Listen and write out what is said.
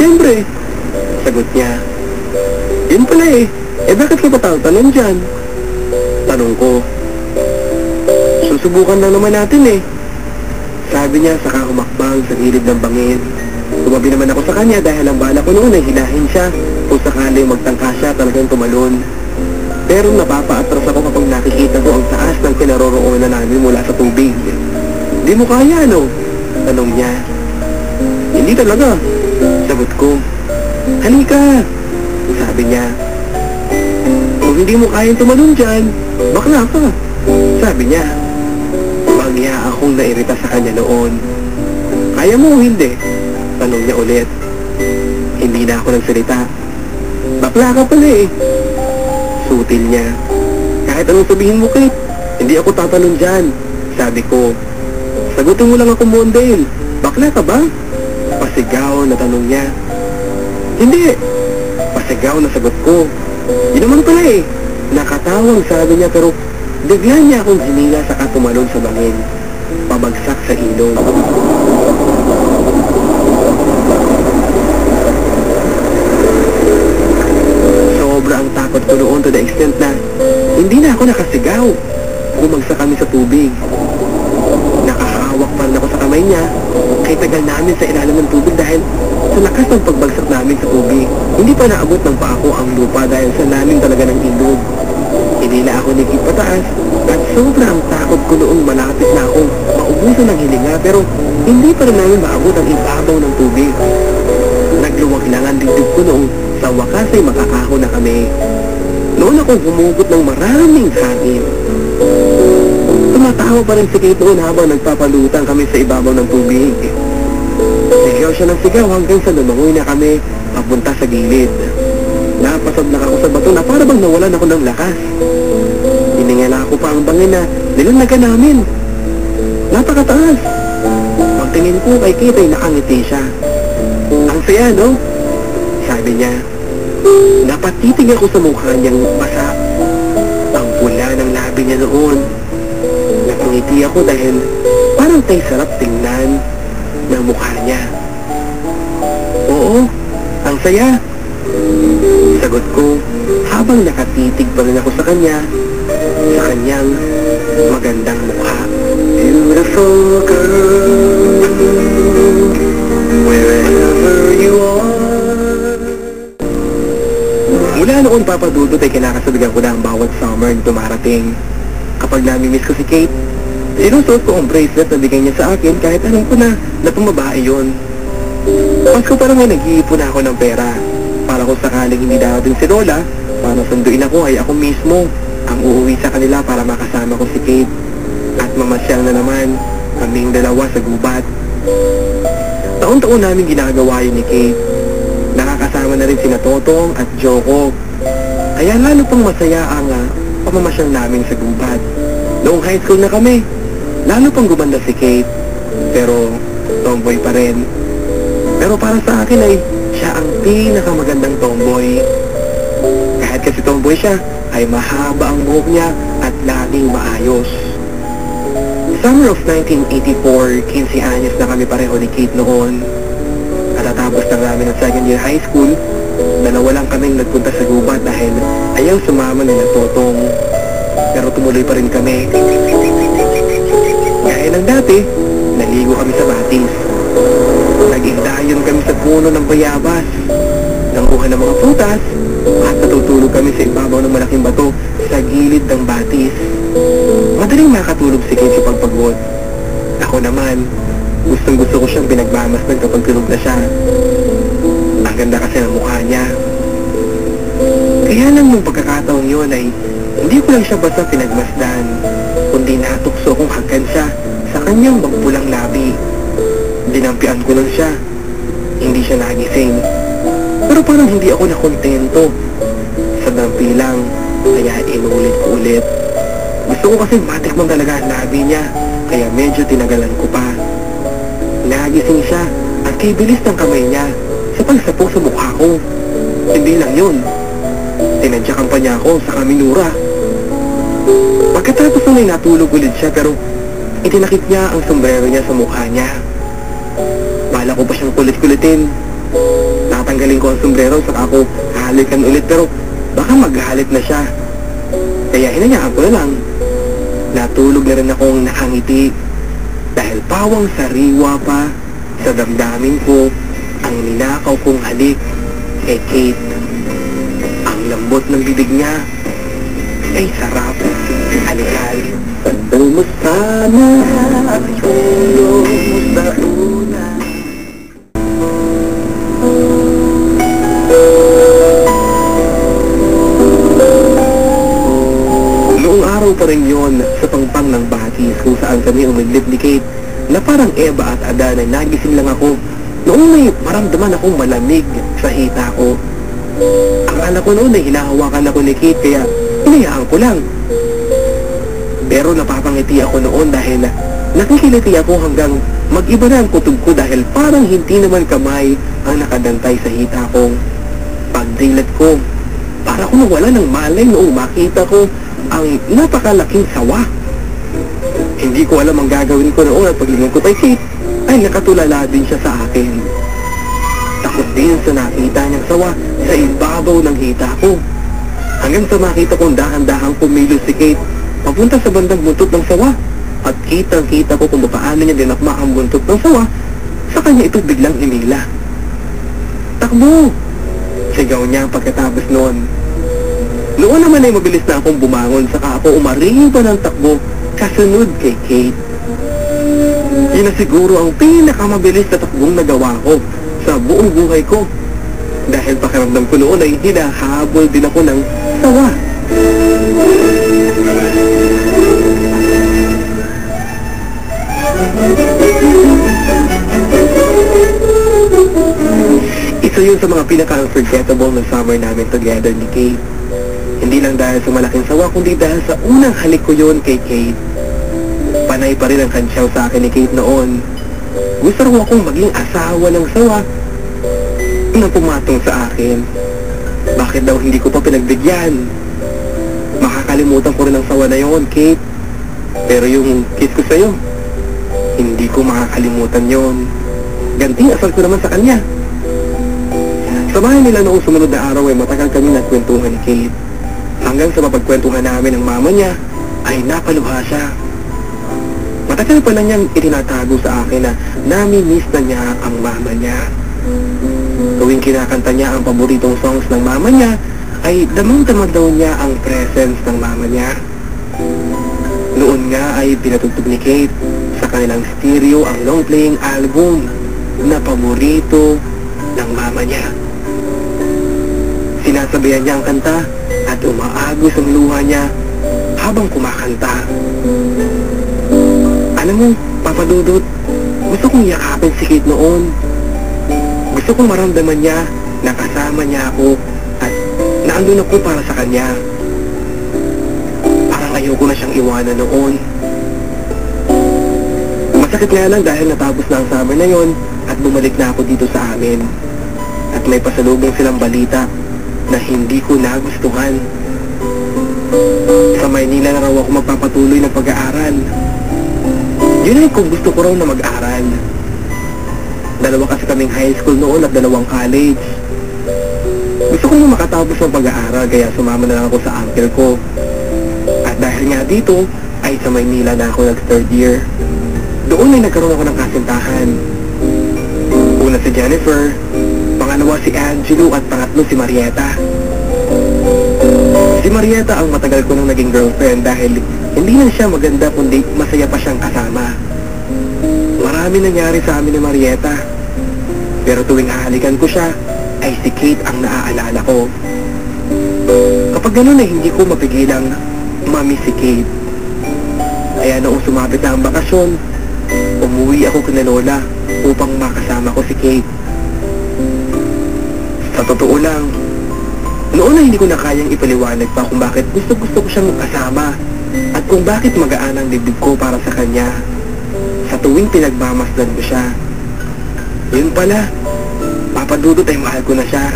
Siyempre, sagot niya. Yun pala eh. Bakit ka patalon dyan? Tanong ko. Susubukan lang naman natin eh. Sabi niya saka humakbang sa gilid ng bangin. Tumabi naman ako sa kanya dahil ang bala ko noon ay hilahin siya kung sakali magtangka siya talagang tumalon. Pero napapaatras ako kapag nakikita ko ang taas ng kinaroroonan namin mula sa tubig. Di mo kaya ano? Tanong niya. Hindi talaga. Sagot ko. Halika. Sabi niya. Kung hindi mo kayang tumalon dyan, bakla ka. Sabi niya. Bangya akong nairita sa kanya noon. Kaya mo o hindi? Tanong niya ulit. Hindi na ako nagsalita. Bakla ka pala eh. Sutil niya. Kahit anong sabihin mo, Kate, hindi ako tatalon dyan. Sabi ko. Sagutin mo lang ako, Mondale. Bakla ka ba? Pasigaw na tanong niya. Hindi. Pasigaw na sagot ko. Yun naman pala eh. Nakatawang sabi niya pero bigla niya akong hinila saka tumalon sa bangin. Pabagsak sa ilog. Sobra ang takot ko noon to the extent na hindi na ako nakasigaw. Bumagsak kami sa tubig. Nakahawak pa rin ako sa kamay niya. Kaya tagal namin sa ilalim ng tubig dahil sa lakas ng pagbagsak namin sa tubig. Hindi pa naabot ng paa ko ang lupa dahil sa lalim talaga ng ilog. Hinila ako nigit pataas at sobra ang takot ko noong malapit na akong maubusan ng hilinga pero hindi pa rin namin maabot ang ibabaw ng tubig. Nagluwag lang ang dibdib ko noong sa wakas ay makakaho na kami. Noon akong humugot ng maraming hangin. Tumatawa pa rin si Kate noon habang nagpapalutang kami sa ibabaw ng tubig. Sigaw siya ng sigaw hanggang sa lumangoy na kami papunta sa gilid. Napasadlak ako sa bato na para bang nawalan ako ng lakas. Hiningala ako pa ang bangin na nilanagan namin. Napakataas. Pagtingin ko kay Kate ay nakangiti siya. Ang saya, no? Sabi niya. Napatitig ako sa mukha niyang basa. Ang pula ng labi niya noon. Napangiti ako dahil parang tay sarap tingnan ng mukha niya. Oo, ang saya. Sagot ko habang nakatitig pa rin ako sa kanya, sa kanyang magandang mukha. Beautiful girl, wherever you are. Mula noon papadudot ay kinakasabigan ko na ang bawat summer na dumarating. Kapag nami-miss ko si Kate, sinusuot ko ang bracelet na bigay niya sa akin kahit alam ko na pumabae yun. Pasko parang may nag-iipon ako ng pera. Para kung sakaling hindi darating si Lola, para sunduin ako ay ako mismo ang uuwi sa kanila para makasama ko si Kate. At mamasyal na naman kaming dalawa sa gubat. Taon-taon namin ginagawa yun ni Kate. Nakakasama na rin sina Totong at Joko. Kaya lalo pang masaya ang pamamasyal namin sa gubat. Noong high school na kami, lalo pang gumanda si Kate. Pero tomboy pa rin. Pero para sa akin ay siya ang pinakamagandang tomboy. Kahit kasi tomboy siya, ay mahaba ang buhok niya at laging maayos. Summer of 1984, 15 anyos na kami pareho ni Kate noon. Katatapos lang namin ng second year high school, dalawa lang kaming nagpunta sa gubat dahil ayaw sumama nila Totong. Pero tumuloy pa rin kami. Gaya ng dati, naligo kami sa batis. Nag-igdayon kami sa puno ng bayabas. Nanguha ng mga prutas at natutulog kami sa ibabaw ng malaking bato sa gilid ng batis. Madaling makatulog si Kate sa pagpagod. Ako naman, gustong-gusto ko siyang pinagmamasdan kapag tulog na siya. Ang ganda kasi ng mukha niya. Kaya lang nung pagkakataong yun ay hindi ko lang siya basta pinagmasdan, kundi natukso kong hagkan siya sa kanyang magpulang labi. Dinampian ko lang siya. Hindi siya nagising. Pero parang hindi ako nakontento. Sa dampi lang, kaya inulit ko ulit. Gusto ko kasi matikman talaga ang labi niya, kaya medyo tinagalan ko pa. Nagising siya at kay bilis ng kamay niya sa pagsapok sa mukha ko. Hindi lang yun. Tinadyakan pa niya ako sa kaminura. Pagkatapos nung natulog ulit siya pero itinakip niya ang sombrero niya sa mukha niya. Bala ko pa siyang kulit-kulitin. ko ang sombrero saka ako halikan ulit, pero baka maghalik na siya. Kaya hinayaan ko na lang. Natulog na rin akong nakangiti dahil pawang sariwa pa sa damdamin ko ang ninakaw kong halik kay Kate. Ang lambot ng bibig niya ay sarap halikan. Sandal mo sana at tulong mo sa una. Noong araw pa rin yon sa pangpang ng Batis kung saan kami umidlip ni Kate na parang Eva at Adan ay nagising lang ako noong may maramdaman akong malamig sa hita ko. Akala ko noon ay hinahawakan ako ni Kate kaya hinayaan ko lang. Pero napapangiti ako noon dahil nakikiliti ako hanggang mag-iba na ang kutob ko dahil parang hindi naman kamay ang nakadantay sa hita kong pagdilat ko. Para akong nawala ng malay noong makita ko ang napakalaking sawa. Hindi ko alam ang gagawin ko noon at paglingon ko kay Kate ay nakatulala din siya sa akin. Takot din sa nakita niyang sawa sa ibabaw ng hita ko. Hanggang sa makita kong dahan-dahang pumilos si Kate papunta sa bandang buntot ng sawa at kitang-kita ko kung paano niya dinakma ang buntot ng sawa, sa kanya ito biglang inila. Takbo! Sigaw niya pagkatapos noon. Noon naman ay mabilis na akong bumangon saka ako umaring pa ng takbo kasunod kay Kate. Yun na siguro ang pinakamabilis na takbong nagawa ko sa buong buhay ko. Dahil pakiramdam ko noon ay hinahabol din ako ng sawa. Isa yun sa mga pinaka-unforgettable na summer namin together ni Kate. Hindi lang dahil sa malaking sawa, kundi dahil sa unang halik ko yun kay Kate. Panay pa rin ang kantsaw sa akin ni Kate noon. Gusto rin akong maging asawa ng sawa na pumatong sa akin. Bakit daw hindi ko pa pinagbigyan? Makakalimutan ko rin ang sawa na yun, Kate. Pero yung kiss ko sa'yo, hindi ko makakalimutan yon. Ganting asal ko naman sa kanya. Sa bahay nila noong sumunod na araw ay matagal kami nagkwentuhan ni Kate. Hanggang sa mapagkwentuhan namin ng mama niya ay napaluha siya. Matagal pa na niyang itinatago sa akin na nami-miss na niya ang mama niya. Tuwing kinakanta niya ang paboritong songs ng mama niya ay damang-damang daw niya ang presence ng mama niya. Noon nga ay pinatugtog ni Kate sa kanilang stereo ang long-playing album na paborito ng mama niya. Sinasabayan niya ang kanta at umaagos ang luha niya habang kumakanta. Alam mo, Papa Dudut, gusto kong yakapin si Kate noon. Gusto kong maramdaman niya na kasama niya ako at naandun ako para sa kanya. Parang ayoko na siyang iwanan noon. Masakit nga lang dahil natapos na ang summer na yon at bumalik na ako dito sa amin. At may pasalubong silang balita na hindi ko nagustuhan. Sa Maynila na raw ako magpapatuloy ng pag-aaral. Yun ay kung gusto ko raw na mag-aral. Dalawa kasi kaming high school noon at dalawang college. Gusto ko na makatapos ng pag-aaral kaya sumama na lang ako sa uncle ko. At dahil nga dito ay sa Maynila na ako nag-third year. Doon ay nagkaroon ako ng kasintahan. Una si Jennifer, pangalawa si Angelo at pangatlo si Marieta. Si Marieta ang matagal ko nang naging girlfriend dahil hindi lang siya maganda kundi masaya pa siyang kasama. Marami nangyari sa amin ni Marieta. Pero tuwing hahalikan ko siya, ay si Kate ang naaalala ko. Kapag ganun ay hindi ko mapigilang mami si Kate. Kaya noong sumapit na ang bakasyon, umuwi ako kina Lola upang makasama ko si Kate. Sa totoo lang, noon ay hindi ko na kayang ipaliwanag pa kung bakit gusto ko siyang kasama at kung bakit magaan ang dibdib ko para sa kanya sa tuwing pinagmamasdan ko siya. Yun pala, Papa Dudut ay mahal ko na siya.